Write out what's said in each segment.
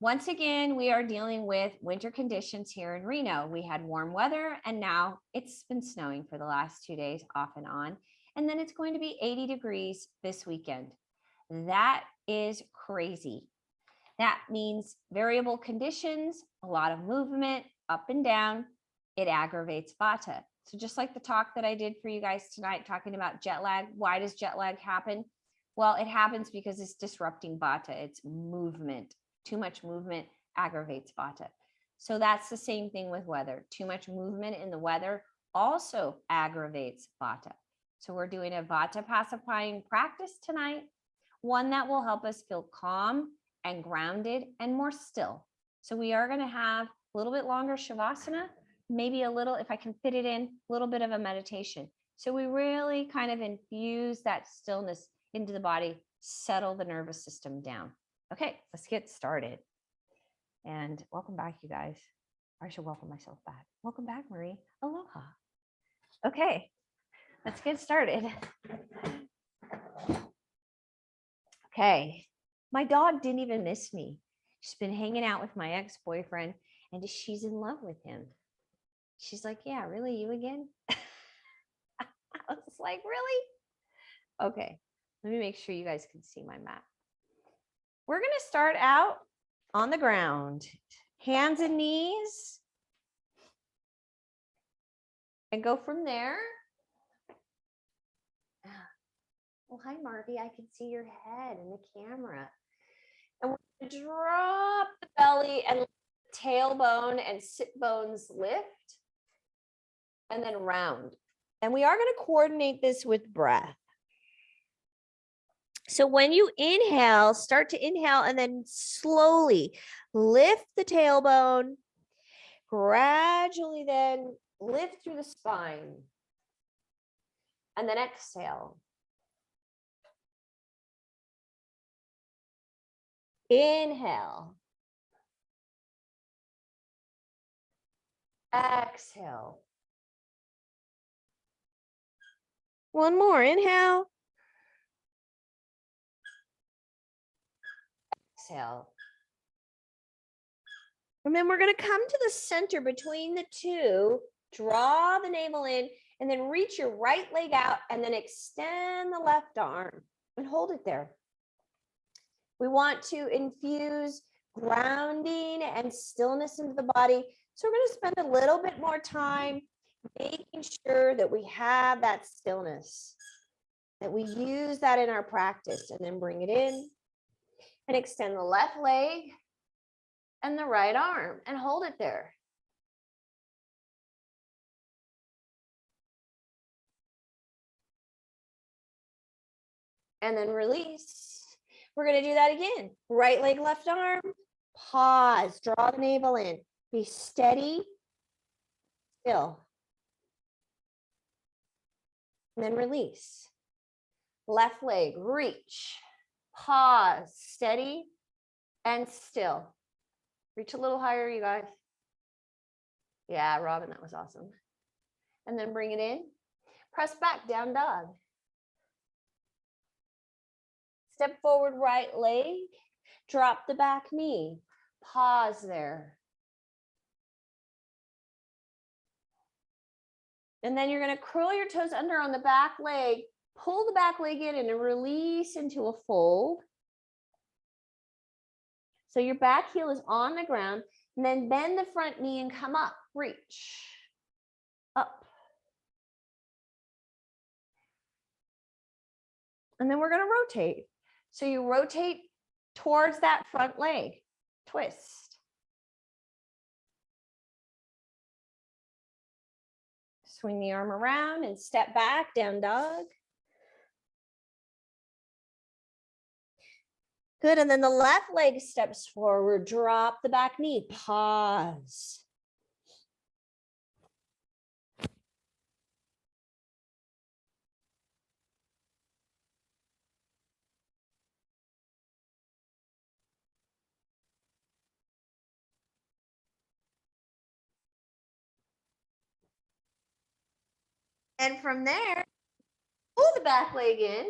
Once again, we are dealing with winter conditions here in Reno. We had warm weather and now it's been snowing for the last 2 days off and on. And then it's going to be 80 degrees this weekend. That is crazy. That means variable conditions, a lot of movement up and down. It aggravates Vata. So just like the talk that I did for you guys tonight, talking about jet lag, why does jet lag happen? Well, it happens because it's disrupting Vata. It's movement. Too much movement aggravates Vata. So that's the same thing with weather. Too much movement in the weather also aggravates Vata. So we're doing a Vata pacifying practice tonight, one that will help us feel calm and grounded and more still. So we are going to have a little bit longer Shavasana, maybe a little, if I can fit it in, a little bit of a meditation. So we really kind of infuse that stillness into the body, settle the nervous system down. Okay, let's get started. And welcome back, you guys. I should welcome myself back. Welcome back, Marie. Aloha. Okay, let's get started. Okay, my dog didn't even miss me. She's been hanging out with my ex-boyfriend and she's in love with him. She's like, yeah, really, you again? I was like, really? Okay, let me make sure you guys can see my map. We're going to start out on the ground, hands and knees, and go from there. Well, hi, Marvy. I can see your head in the camera. And we're going to drop the belly and tailbone and sit bones lift, and then round. And we are going to coordinate this with breath. So when you inhale, start to inhale and then slowly lift the tailbone, gradually then lift through the spine, and then exhale. Inhale. Exhale. One more, inhale. Exhale. And then we're going to come to the center between the two, draw the navel in, and then reach your right leg out and then extend the left arm and hold it there. We want to infuse grounding and stillness into the body. So we're going to spend a little bit more time making sure that we have that stillness, that we use that in our practice, and then bring it in and extend the left leg and the right arm and hold it there. And then release. We're going to do that again. Right leg, left arm, pause, draw the navel in, be steady, still. And then release. Left leg, reach, pause, steady and still. Reach a little higher, you guys. Yeah, Robin, that was awesome. And then bring it in. Press back, down dog. Step forward, right leg. Drop the back knee. Pause there. And then you're going to curl your toes under on the back leg. Pull the back leg in and release into a fold. So your back heel is on the ground. And then bend the front knee and come up. Reach. Up. And then we're going to rotate. So you rotate towards that front leg. Twist. Swing the arm around and step back, down dog. Good, and then the left leg steps forward, drop the back knee, pause. And from there, pull the back leg in,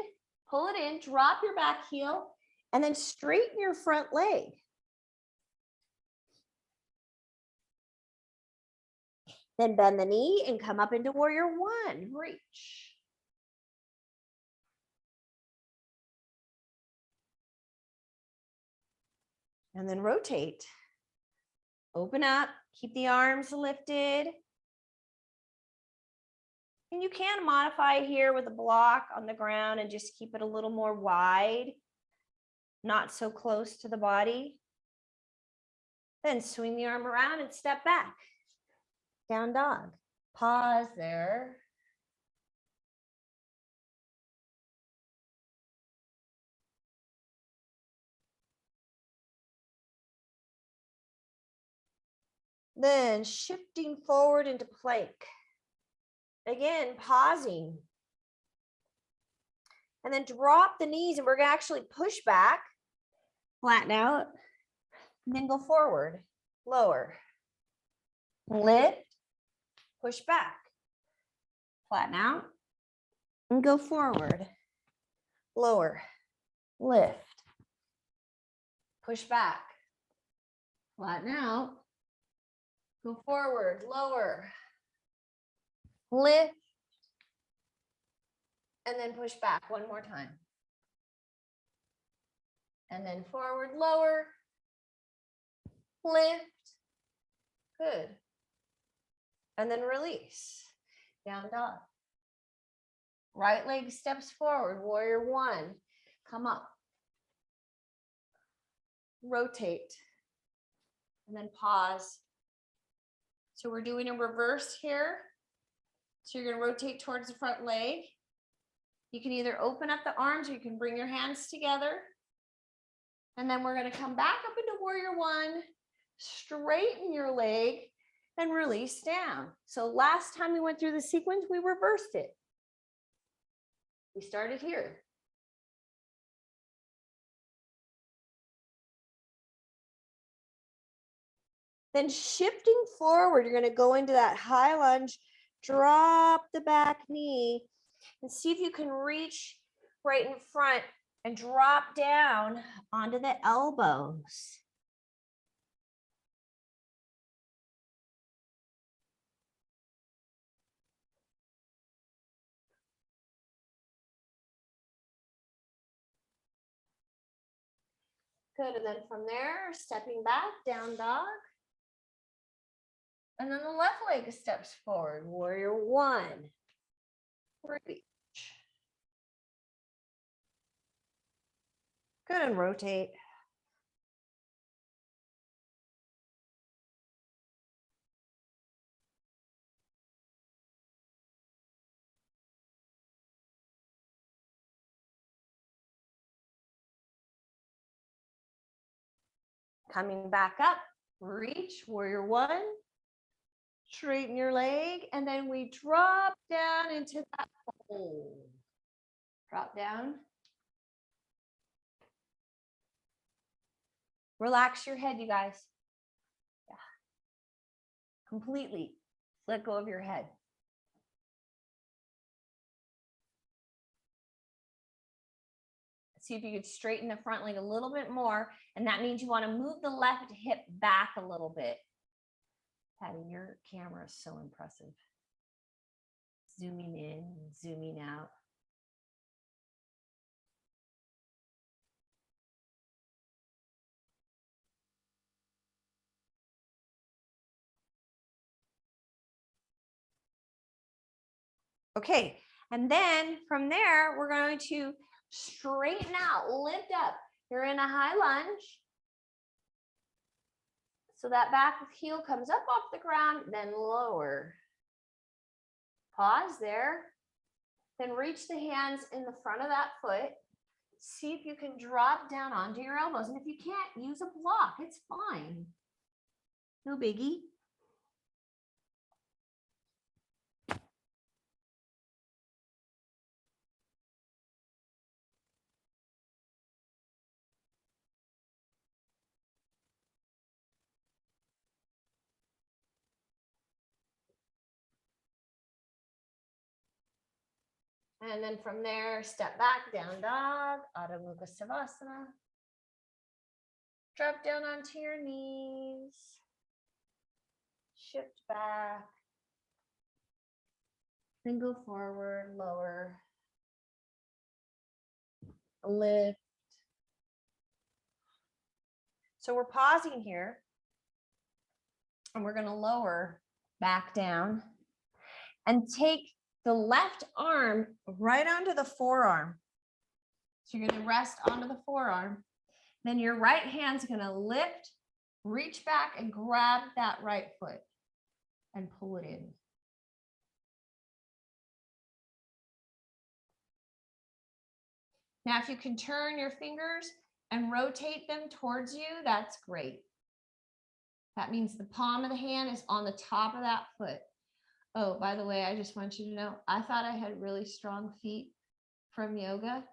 pull it in, drop your back heel, And then straighten your front leg. Then bend the knee and come up into warrior one. Reach. And then rotate. Open up, keep the arms lifted. And you can modify here with a block on the ground and just keep it a little more wide, not so close to the body. Then swing the arm around and step back. Down dog. Pause there. Then shifting forward into plank. Again, pausing. And then drop the knees, and we're going to actually push back, flatten out, and then go forward, lower. Lift, push back, flatten out, and go forward, lower, lift, push back, flatten out, go forward, lower, lift, and then push back one more time. And then forward, lower, lift, good. And then release, down dog. Right leg steps forward, warrior one, come up. Rotate, and then pause. So we're doing a reverse here. So you're gonna rotate towards the front leg. You can either open up the arms or you can bring your hands together. And then we're gonna come back up into warrior one, straighten your leg, and release down. So last time we went through the sequence, we reversed it. We started here. Then shifting forward, you're gonna go into that high lunge, drop the back knee, and see if you can reach right in front and drop down onto the elbows. Good, and then from there, stepping back, down dog. And then the left leg steps forward, warrior one. Reach. Good, and rotate. Coming back up, reach, warrior one. Straighten your leg, and then we drop down into that hole. Drop down. Relax your head, you guys. Yeah. Completely let go of your head. See if you could straighten the front leg a little bit more, and that means you want to move the left hip back a little bit. Patty, your camera is so impressive. Zooming in, zooming out. Okay, and then from there, we're going to straighten out, lift up. You're in a high lunge. So that back heel comes up off the ground, then lower. Pause there. Then reach the hands in the front of that foot. See if you can drop down onto your elbows. And if you can't, use a block. It's fine. No biggie. And then from there, step back, down dog, Adho Mukha Savasana. Drop down onto your knees. Shift back. Then go forward, lower. Lift. So we're pausing here. And we're going to lower back down and take the left arm right onto the forearm. So you're going to rest onto the forearm. Then your right hand's going to lift, reach back and grab that right foot and pull it in. Now, if you can turn your fingers and rotate them towards you, that's great. That means the palm of the hand is on the top of that foot. Oh, by the way, I just want you to know, I thought I had really strong feet from yoga,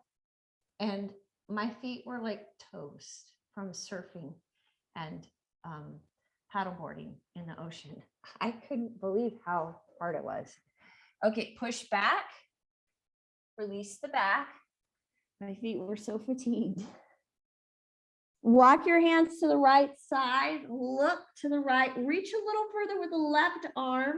and my feet were like toast from surfing and paddleboarding in the ocean. I couldn't believe how hard it was. Okay, push back, release the back. My feet were so fatigued. Walk your hands to the right side, look to the right, reach a little further with the left arm.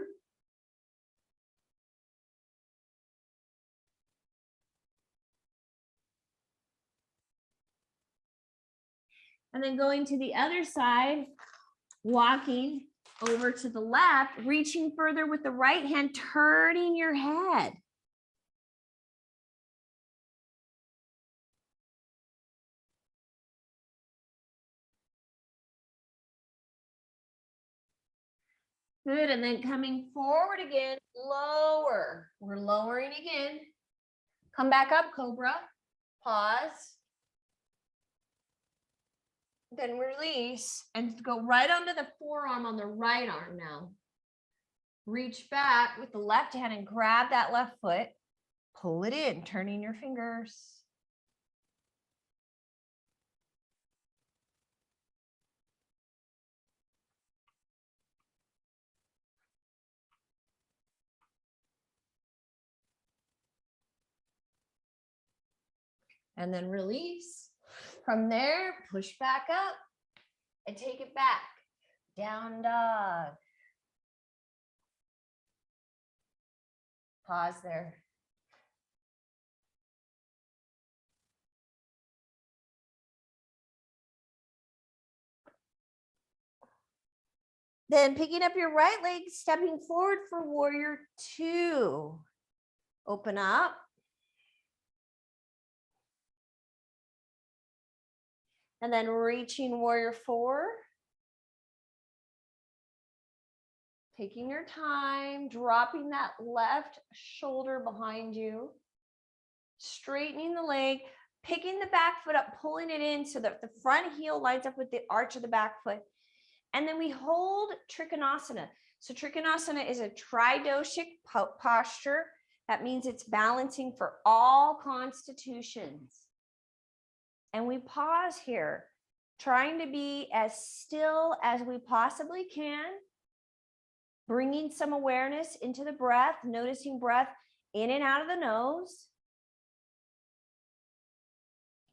And then going to the other side, walking over to the left, reaching further with the right hand, turning your head. Good, and then coming forward again, lower. We're lowering again. Come back up, Cobra. Pause. Then release and go right onto the forearm on the right arm now. Reach back with the left hand and grab that left foot. Pull it in, turning your fingers. And then release. From there, push back up and take it back. Down dog. Pause there. Then picking up your right leg, stepping forward for warrior two. Open up. And then reaching warrior four. Taking your time, dropping that left shoulder behind you. Straightening the leg, picking the back foot up, pulling it in so that the front heel lines up with the arch of the back foot. And then we hold Trikonasana. So Trikonasana is a tridoshic posture. That means it's balancing for all constitutions. And we pause here, trying to be as still as we possibly can, bringing some awareness into the breath, noticing breath in and out of the nose.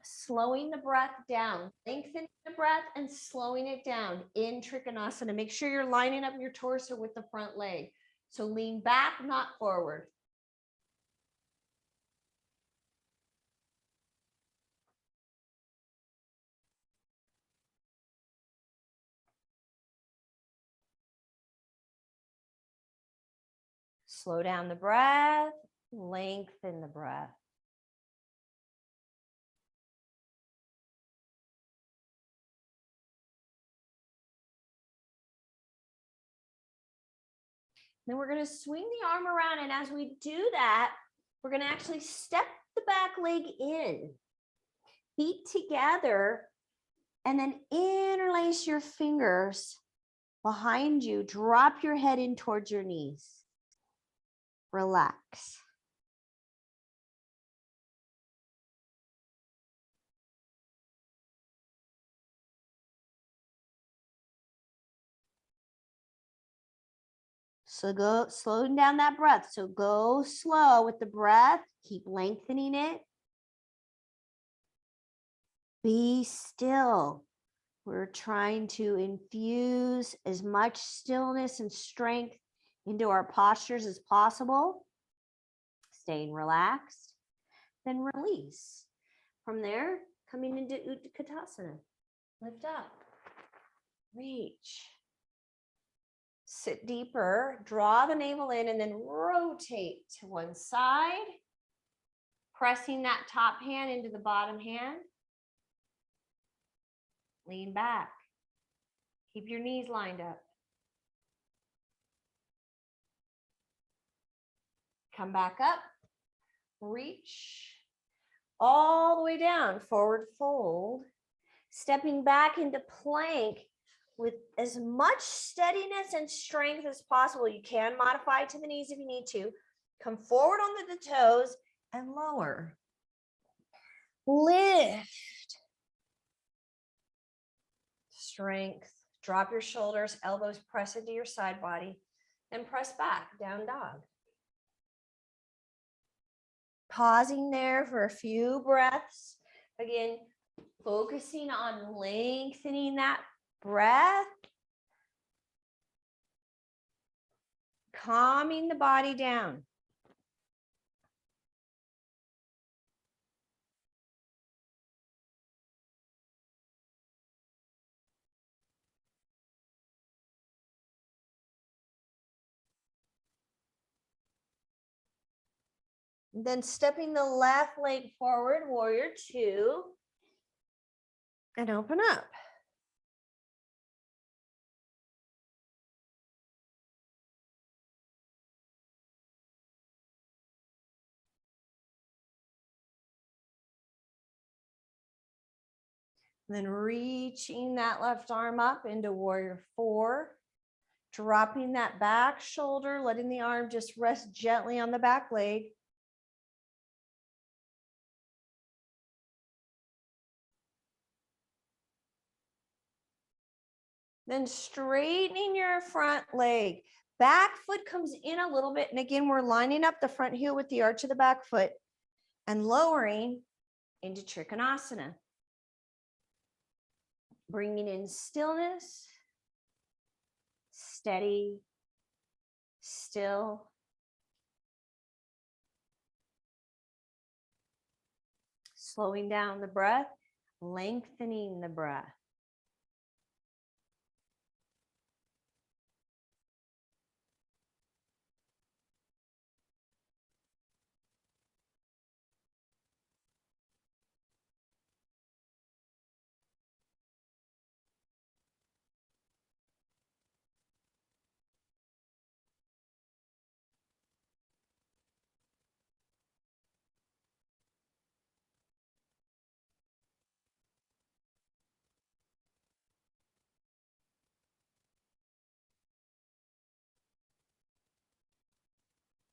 Slowing the breath down, lengthening the breath and slowing it down in Trikonasana. Make sure you're lining up your torso with the front leg. So lean back, not forward. Slow down the breath, lengthen the breath. Then we're going to swing the arm around. And as we do that, we're going to actually step the back leg in, feet together, and then interlace your fingers behind you. Drop your head in towards your knees. Relax. So go slowing down that breath. So go slow with the breath. Keep lengthening it. Be still. We're trying to infuse as much stillness and strength into our postures as possible. Staying relaxed, then release. From there, coming into Utkatasana. Lift up, reach. Sit deeper, draw the navel in, and then rotate to one side, pressing that top hand into the bottom hand. Lean back. Keep your knees lined up. Come back up, reach all the way down, forward fold, stepping back into plank with as much steadiness and strength as possible. You can modify to the knees if you need to. Come forward onto the toes and lower. Lift. Strength. Drop your shoulders, elbows press into your side body, and press back, down dog. Pausing there for a few breaths. Again, focusing on lengthening that breath. Calming the body down. Then stepping the left leg forward, warrior two, and open up. Then reaching that left arm up into warrior four, dropping that back shoulder, letting the arm just rest gently on the back leg. Then straightening your front leg. Back foot comes in a little bit. And again, we're lining up the front heel with the arch of the back foot and lowering into Trikonasana. Bringing in stillness, steady, still. Slowing down the breath, lengthening the breath.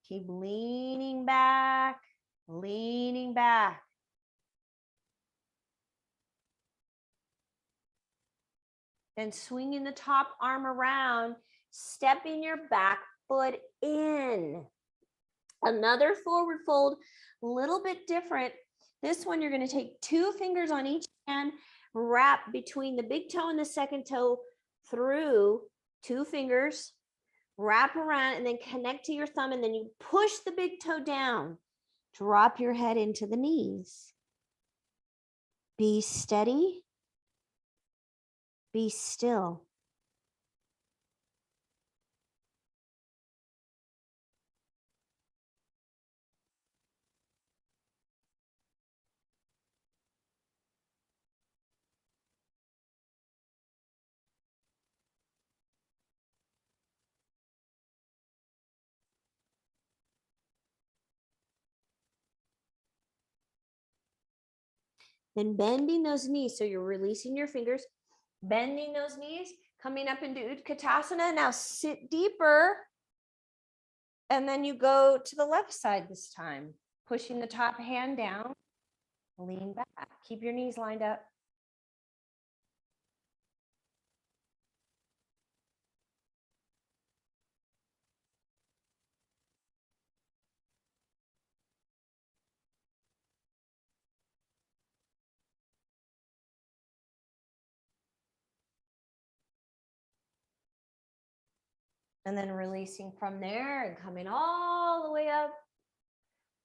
Keep leaning back, leaning back. Then swinging the top arm around, stepping your back foot in. Another forward fold, a little bit different. This one, you're going to take two fingers on each hand, wrap between the big toe and the second toe through two fingers, wrap around and then connect to your thumb, and then you push the big toe down. Drop your head into the knees. Be steady. Be still. Then bending those knees. So you're releasing your fingers, bending those knees, coming up into Utkatasana. Now sit deeper. And then you go to the left side this time, pushing the top hand down, lean back. Keep your knees lined up. And then releasing from there and coming all the way up.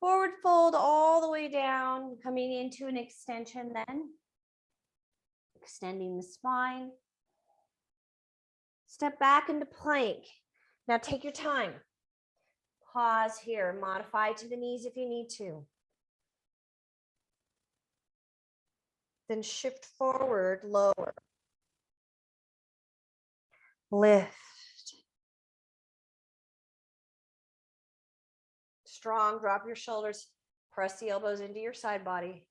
Forward fold all the way down, coming into an extension then. Extending the spine. Step back into plank. Now take your time. Pause here, modify to the knees if you need to. Then shift forward, lower. Lift. Strong, drop your shoulders, press the elbows into your side body.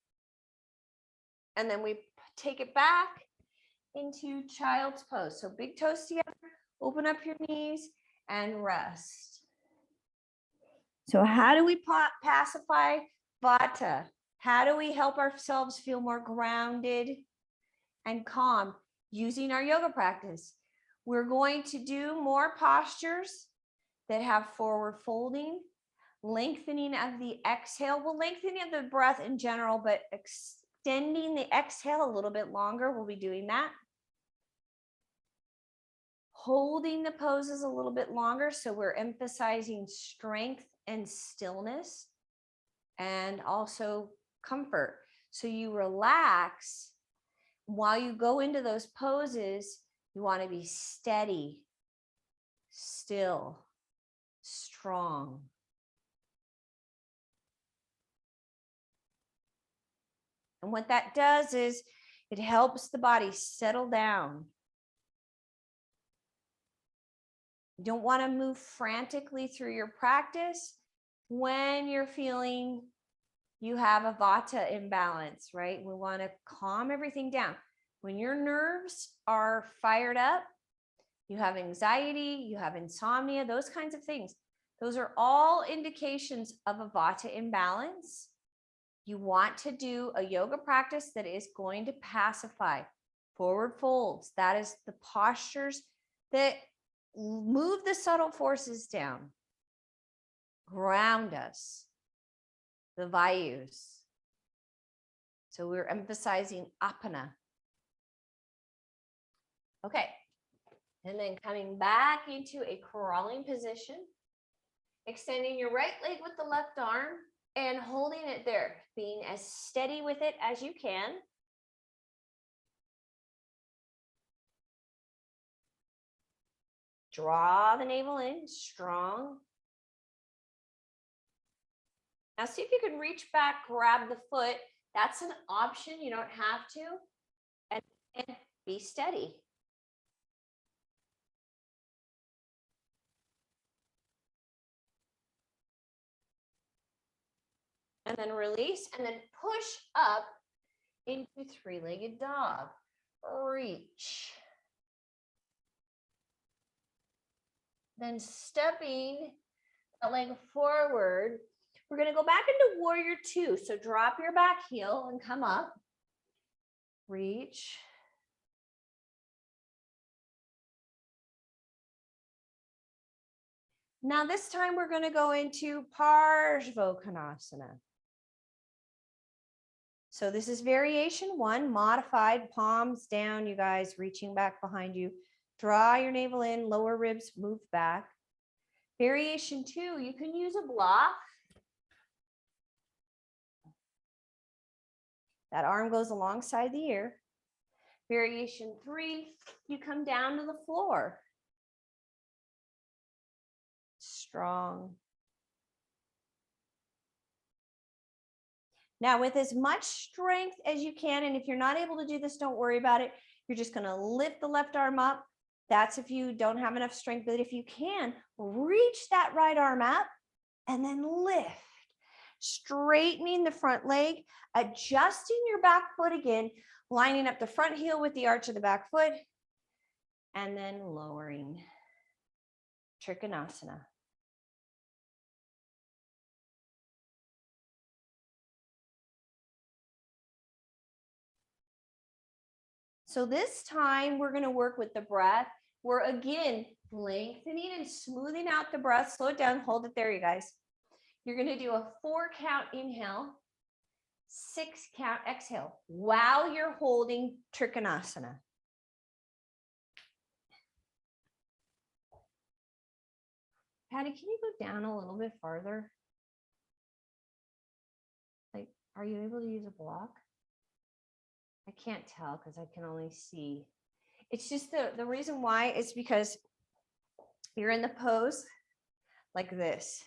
And then we take it back into child's pose. So big toes together, open up your knees and rest. So how do we pacify Vata? How do we help ourselves feel more grounded and calm using our yoga practice? We're going to do more postures that have forward folding, lengthening of the exhale, well, lengthening of the breath in general, but extending the exhale a little bit longer. We'll be doing that. Holding the poses a little bit longer. So we're emphasizing strength and stillness and also comfort. So you relax while you go into those poses. You want to be steady, still, strong. And what that does is it helps the body settle down. You don't want to move frantically through your practice when you're feeling you have a Vata imbalance, right? We want to calm everything down. When your nerves are fired up, you have anxiety, you have insomnia, those kinds of things. Those are all indications of a Vata imbalance. You want to do a yoga practice that is going to pacify. Forward folds, that is the postures that move the subtle forces down, ground us, the vayus. So we're emphasizing apana. Okay, and then coming back into a crawling position, extending your right leg with the left arm and holding it there, being as steady with it as you can. Draw the navel in, strong. Now see if you can reach back, grab the foot. That's an option, you don't have to. And be steady. And then release, and then push up into three-legged dog. Reach. Then stepping that leg forward, we're going to go back into warrior two. So drop your back heel and come up. Reach. Now this time we're going to go into Parshvottanasana. So this is variation one, modified, palms down, you guys, reaching back behind you. Draw your navel in, lower ribs move back. Variation two, you can use a block. That arm goes alongside the ear. Variation three, you come down to the floor. Strong. Now with as much strength as you can, and if you're not able to do this, don't worry about it. You're just going to lift the left arm up. That's if you don't have enough strength, but if you can, reach that right arm up and then lift. Straightening the front leg, adjusting your back foot again, lining up the front heel with the arch of the back foot, and then lowering. Trikonasana. So this time we're going to work with the breath. We're again lengthening and smoothing out the breath. Slow it down, hold it there, you guys. You're going to do a 4-count inhale, 6-count exhale while you're holding Trikonasana. Patty, can you go down a little bit farther? Like, are you able to use a block? I can't tell because I can only see. It's just the reason why is because you're in the pose like this.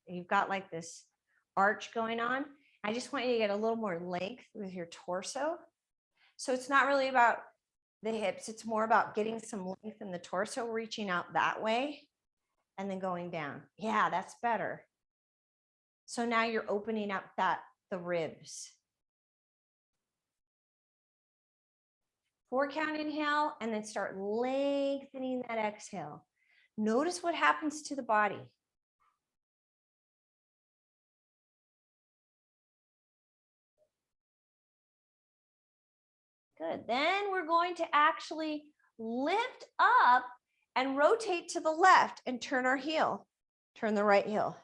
You've got like this arch going on. I just want you to get a little more length with your torso. So it's not really about the hips. It's more about getting some length in the torso, reaching out that way and then going down. Yeah, that's better. So now you're opening up the ribs. 4 count inhale, and then start lengthening that exhale. Notice what happens to the body. Good. Then we're going to actually lift up and rotate to the left and turn our heel. Turn the right heel.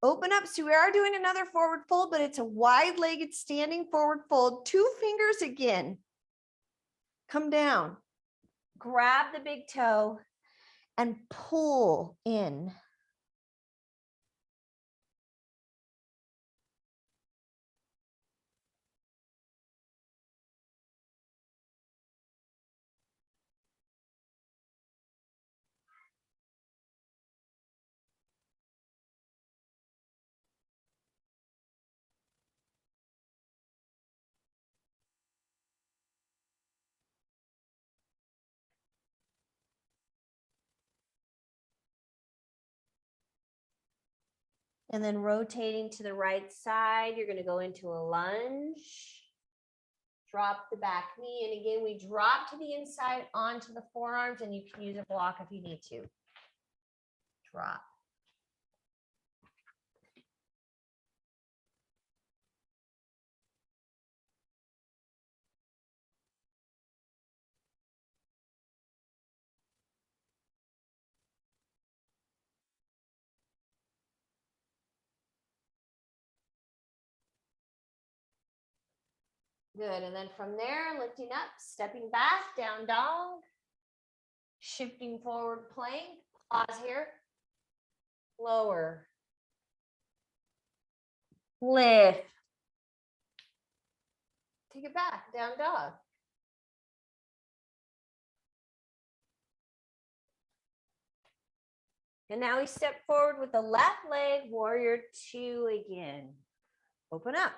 Open up. So we are doing another forward fold, but it's a wide-legged standing forward fold. 2 fingers again. Come down. Grab the big toe and pull in. And then rotating to the right side, you're going to go into a lunge. Drop the back knee. And again, we drop to the inside onto the forearms, and you can use a block if you need to. Drop. Good. And then from there, lifting up, stepping back, down dog, shifting forward plank. Pause here. Lower. Lift. Take it back, down dog. And now we step forward with the left leg, warrior 2 again. Open up.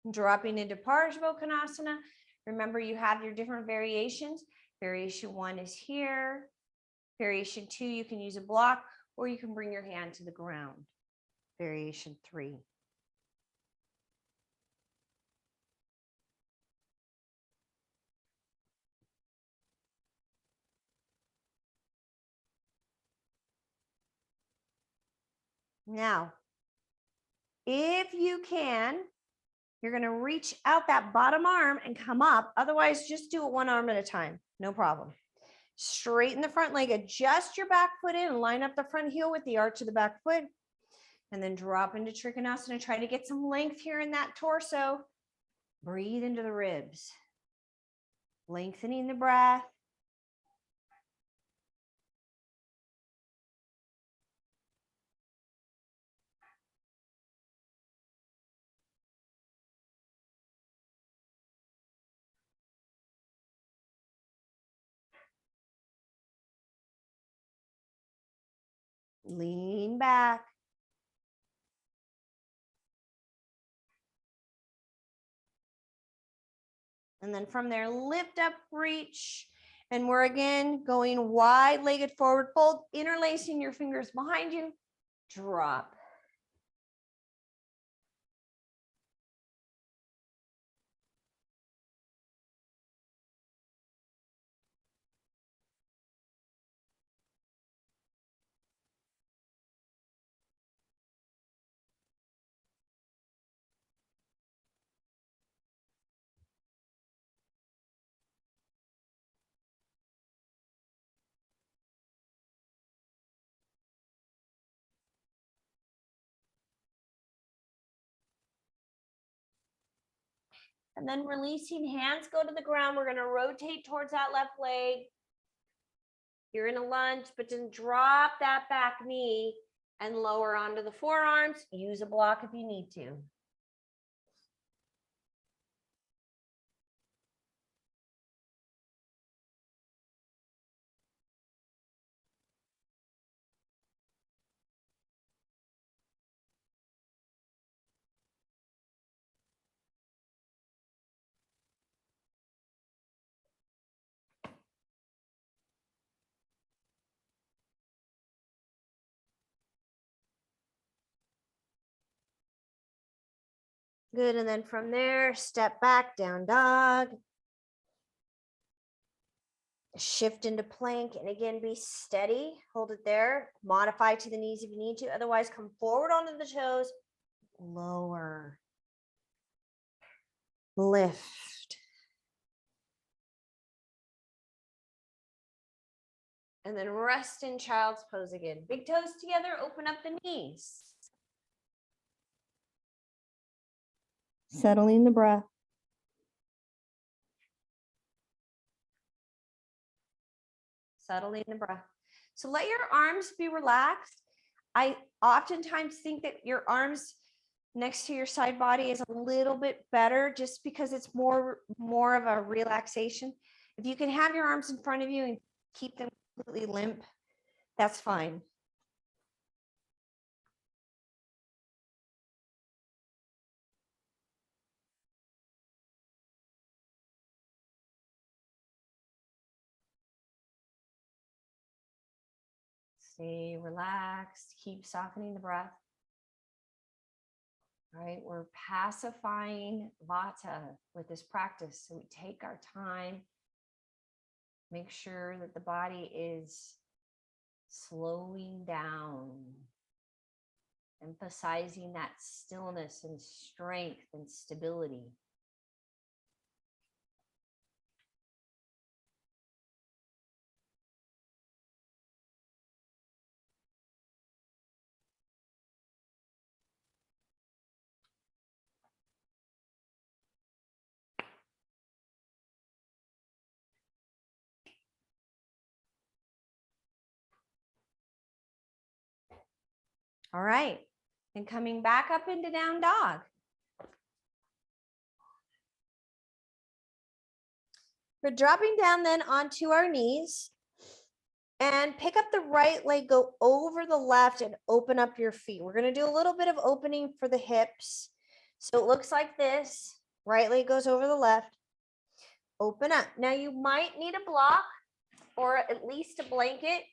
Dropping into Parsvakonasana. Remember, you have your different variations. Variation 1 is here. Variation 2, you can use a block, or you can bring your hand to the ground. Variation 3. Now, if you can, you're going to reach out that bottom arm and come up. Otherwise, just do it 1 arm at a time. No problem. Straighten the front leg, adjust your back foot in, and line up the front heel with the arch of the back foot. And then drop into Trikonasana. Try to get some length here in that torso. Breathe into the ribs. Lengthening the breath. Lean back. And then from there, lift up, reach. And we're again going wide-legged forward fold, interlacing your fingers behind you. Drop. And then releasing, hands go to the ground. We're going to rotate towards that left leg. You're in a lunge, but then drop that back knee and lower onto the forearms. Use a block if you need to. Good, and then from there, step back, down dog. Shift into plank, and again, be steady. Hold it there. Modify to the knees if you need to. Otherwise, come forward onto the toes. Lower. Lift. And then rest in child's pose again. Big toes together, open up the knees. Settling the breath. Settling the breath. So let your arms be relaxed. I oftentimes think that your arms next to your side body is a little bit better just because it's more of a relaxation. If you can have your arms in front of you and keep them completely limp, that's fine. Stay relaxed, keep softening the breath. All right, we're pacifying Vata with this practice. So we take our time, make sure that the body is slowing down, emphasizing that stillness and strength and stability. All right, and coming back up into down dog. We're dropping down then onto our knees and pick up the right leg, go over the left and open up your feet. We're going to do a little bit of opening for the hips. So it looks like this. Right leg goes over the left. Open up. Now you might need a block or at least a blanket.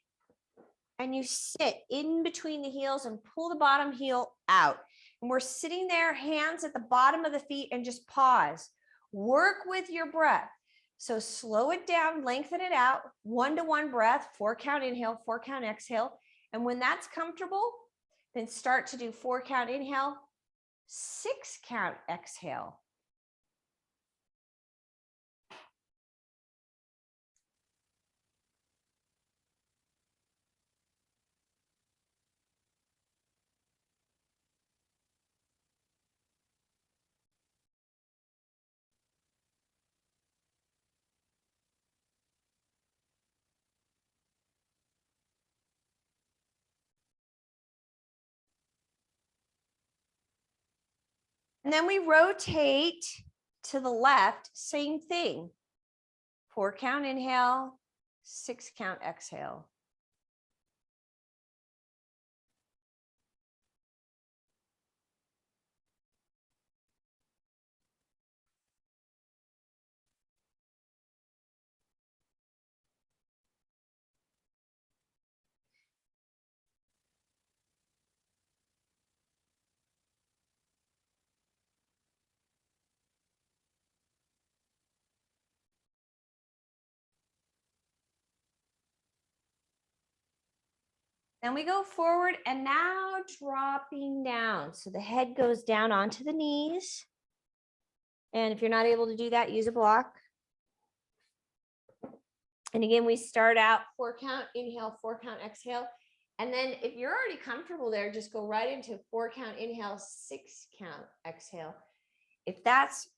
And you sit in between the heels and pull the bottom heel out. And we're sitting there, hands at the bottom of the feet, and just pause. Work with your breath. So slow it down, lengthen it out, 1-to-1 breath, 4-count inhale, 4-count exhale. And when that's comfortable, then start to do 4-count inhale, 6-count exhale. And then we rotate to the left, same thing. 4-count inhale, 6-count exhale. Then we go forward and now dropping down. So the head goes down onto the knees. And if you're not able to do that, use a block. And again, we start out 4-count inhale, 4-count exhale. And then if you're already comfortable there, just go right into 4-count inhale, 6-count exhale. If that's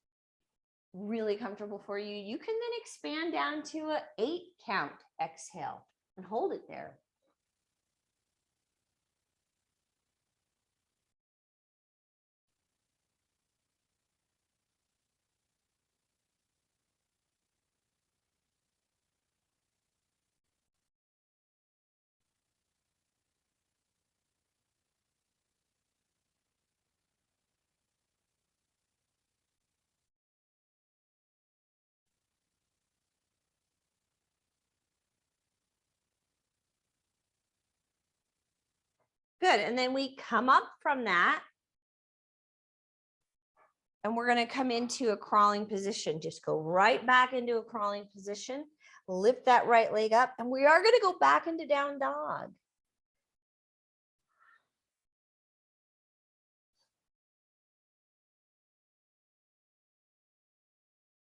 really comfortable for you, you can then expand down to an 8 count exhale and hold it there. Good. And then we come up from that. And we're going to come into a crawling position. Just go right back into a crawling position. Lift that right leg up. And we are going to go back into down dog.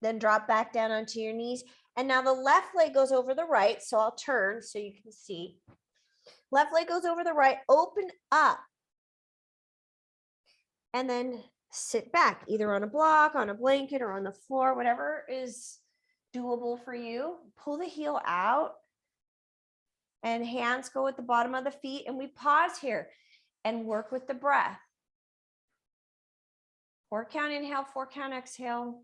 Then drop back down onto your knees. And now the left leg goes over the right. So I'll turn so you can see. Left leg goes over the right. Open up. And then sit back, either on a block, on a blanket, or on the floor, whatever is doable for you. Pull the heel out. And hands go at the bottom of the feet. And we pause here and work with the breath. 4 count inhale, 4 count exhale.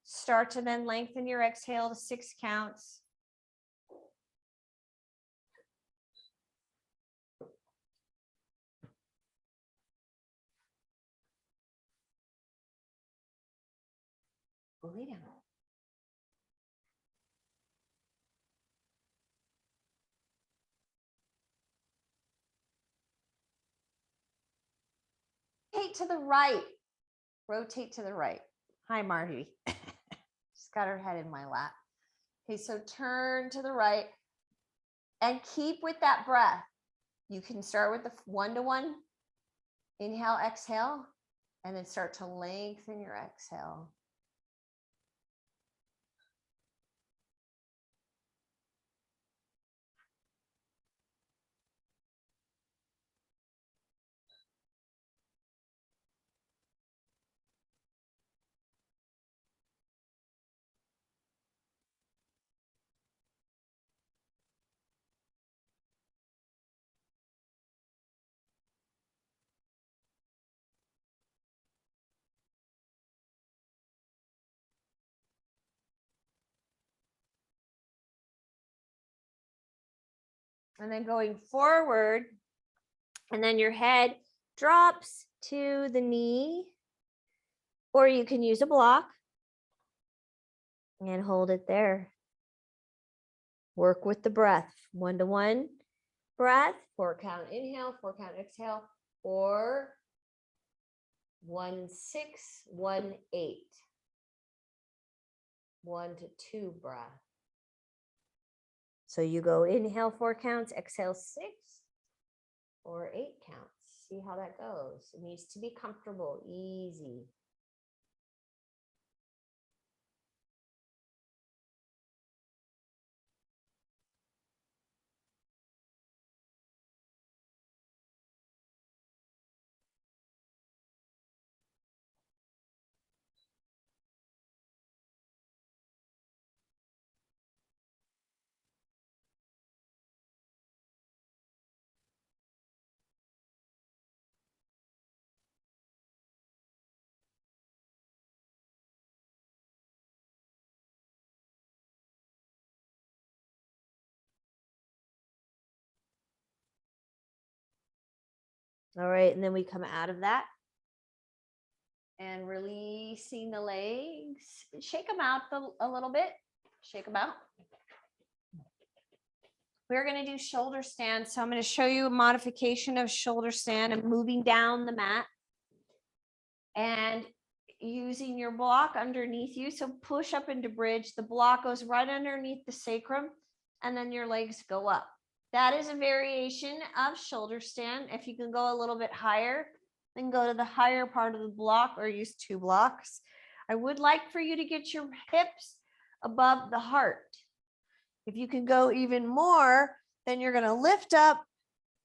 Start to then lengthen your exhale to 6 counts. Lay down. Rotate to the right. Rotate to the right. Hi, Margie. She's got her head in my lap. Okay, so turn to the right and keep with that breath. You can start with the 1-to-1. Inhale, exhale, and then start to lengthen your exhale. And then going forward, and then your head drops to the knee, or you can use a block and hold it there. Work with the breath. 1-to-1 breath, 4 count inhale, 4 count exhale, or 1-6, 1-8. 1-to-2 breath. So you go inhale 4 counts, exhale 6 or 8 counts. See how that goes. It needs to be comfortable, easy. All right, and then we come out of that and releasing the legs. Shake them out a little bit. Shake them out. We're going to do shoulder stand. So I'm going to show you a modification of shoulder stand. I'm moving down the mat and using your block underneath you. So push up into bridge. The block goes right underneath the sacrum, and then your legs go up. That is a variation of shoulder stand. If you can go a little bit higher, then go to the higher part of the block or use 2 blocks. I would like for you to get your hips above the heart. If you can go even more, then you're going to lift up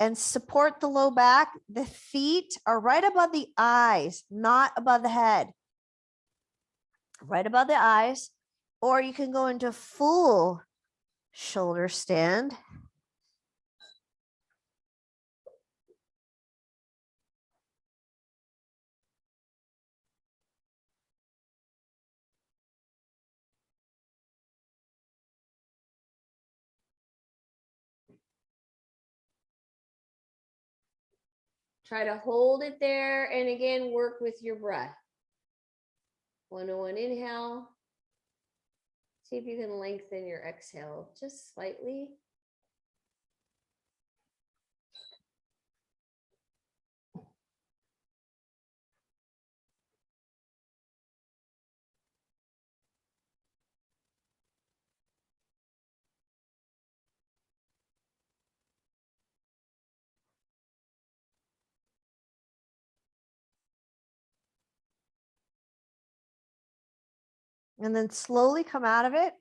and support the low back. The feet are right above the eyes, not above the head. Right above the eyes. Or you can go into full shoulder stand. Try to hold it there. And again, work with your breath. 101 inhale. See if you can lengthen your exhale just slightly. And then slowly come out of it.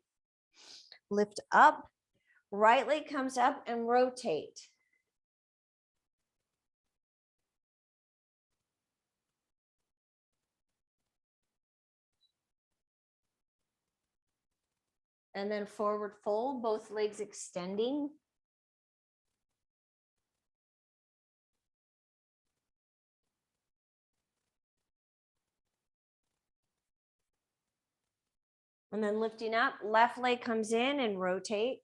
Lift up. Right leg comes up and rotate. And then forward fold, both legs extending. And then lifting up, left leg comes in and rotate.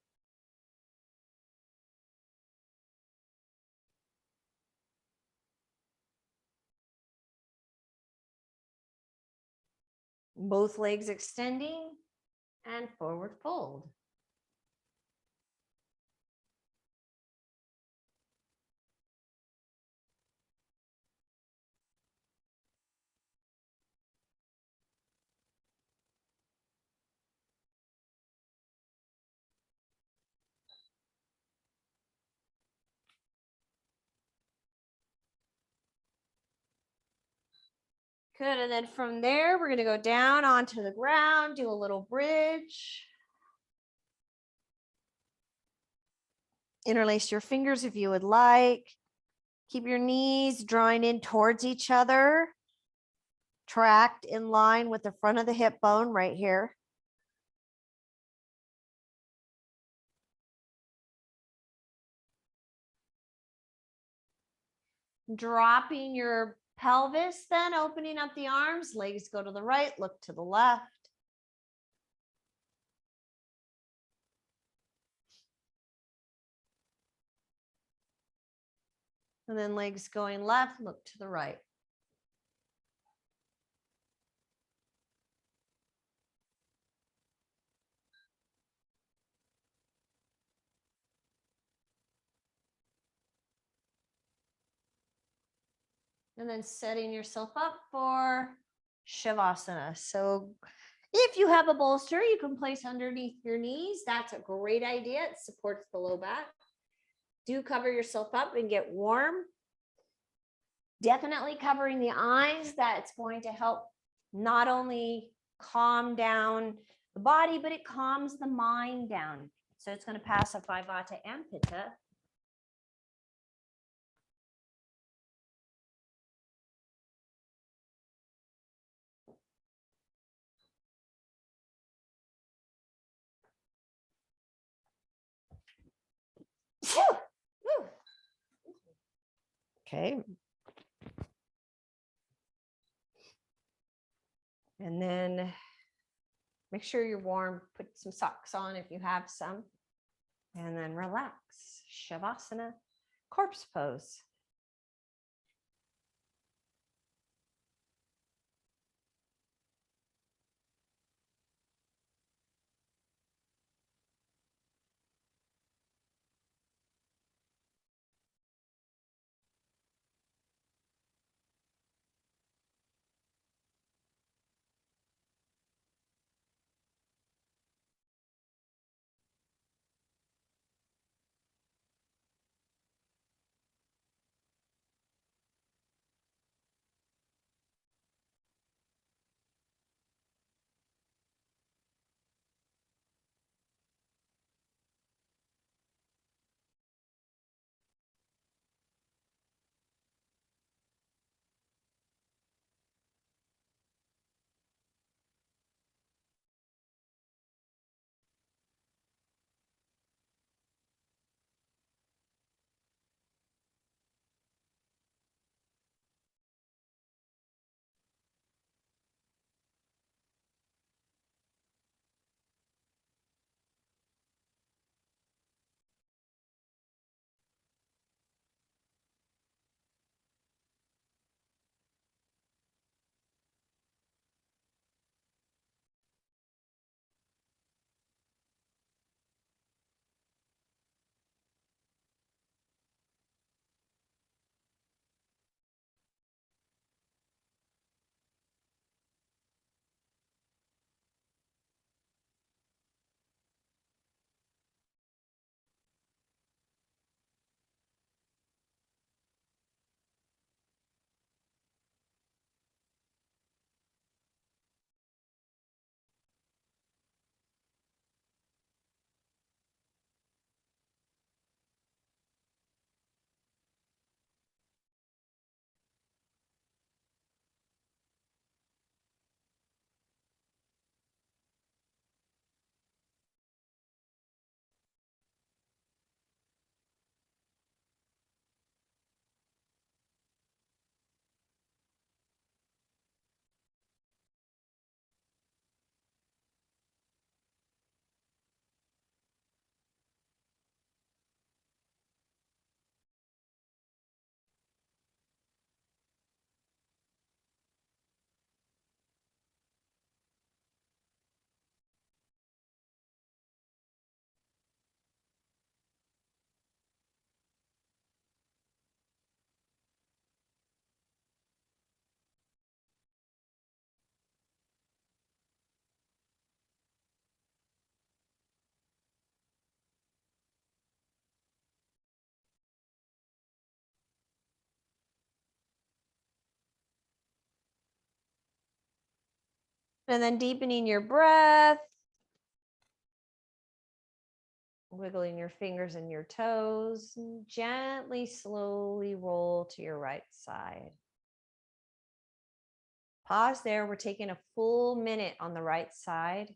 Both legs extending and forward fold. Good, and then from there, we're gonna go down onto the ground, do a little bridge. Interlace your fingers if you would like. Keep your knees drawing in towards each other. Tracked in line with the front of the hip bone right here. Dropping your pelvis, then opening up the arms, legs go to the right, look to the left. And then legs going left, look to the right. And then setting yourself up for Shavasana. So if you have a bolster, you can place underneath your knees. That's a great idea. It supports the low back. Do cover yourself up and get warm. Definitely covering the eyes. That's going to help not only calm down the body, but it calms the mind down. So it's going to pacify Vata and Pitta. Okay. And then make sure you're warm. Put some socks on if you have some. And then relax. Shavasana, corpse pose. And then deepening your breath, wiggling your fingers and your toes, and gently, slowly roll to your right side. Pause there. We're taking a full minute on the right side.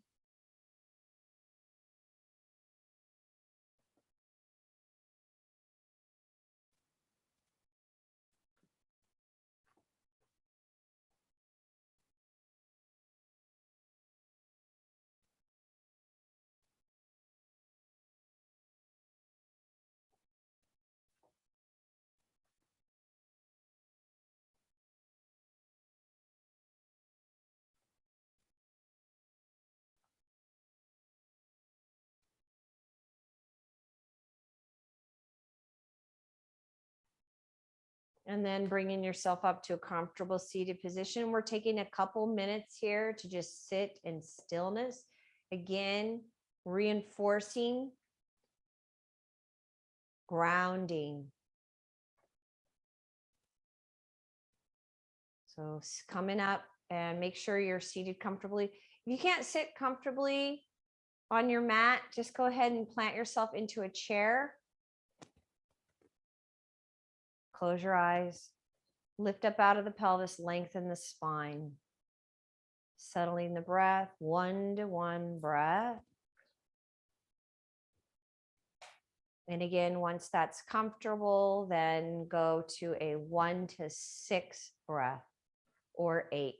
And then bringing yourself up to a comfortable seated position. We're taking a couple minutes here to just sit in stillness. Again, reinforcing, grounding. So coming up and make sure you're seated comfortably. If you can't sit comfortably on your mat, just go ahead and plant yourself into a chair. Close your eyes. Lift up out of the pelvis, lengthen the spine. Settling the breath, 1-to-1 breath. And again, once that's comfortable, then go to a 1-to-6 breath or 8.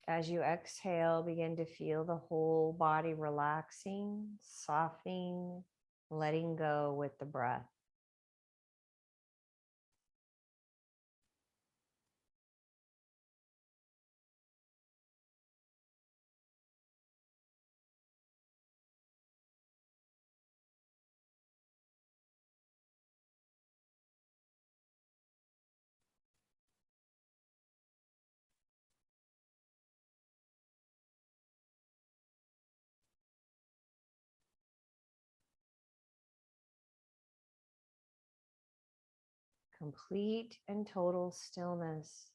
As you exhale, begin to feel the whole body relaxing, softening, letting go with the breath. Complete and total stillness.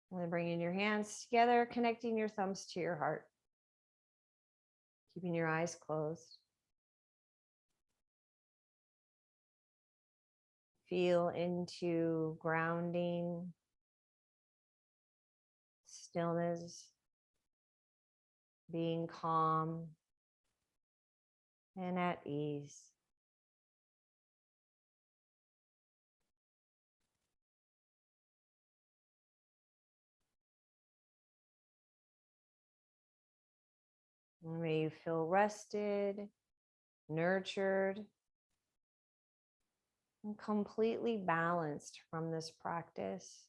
And then bringing your hands together, connecting your thumbs to your heart. Keeping your eyes closed. Feel into grounding, stillness, being calm and at ease. And may you feel rested, nurtured, and completely balanced from this practice,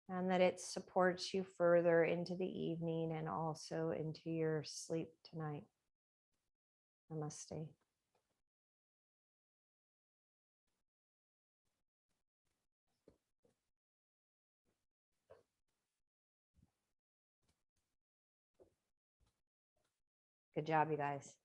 and that it supports you further into the evening and also into your sleep tonight. Namaste. Good job, you guys.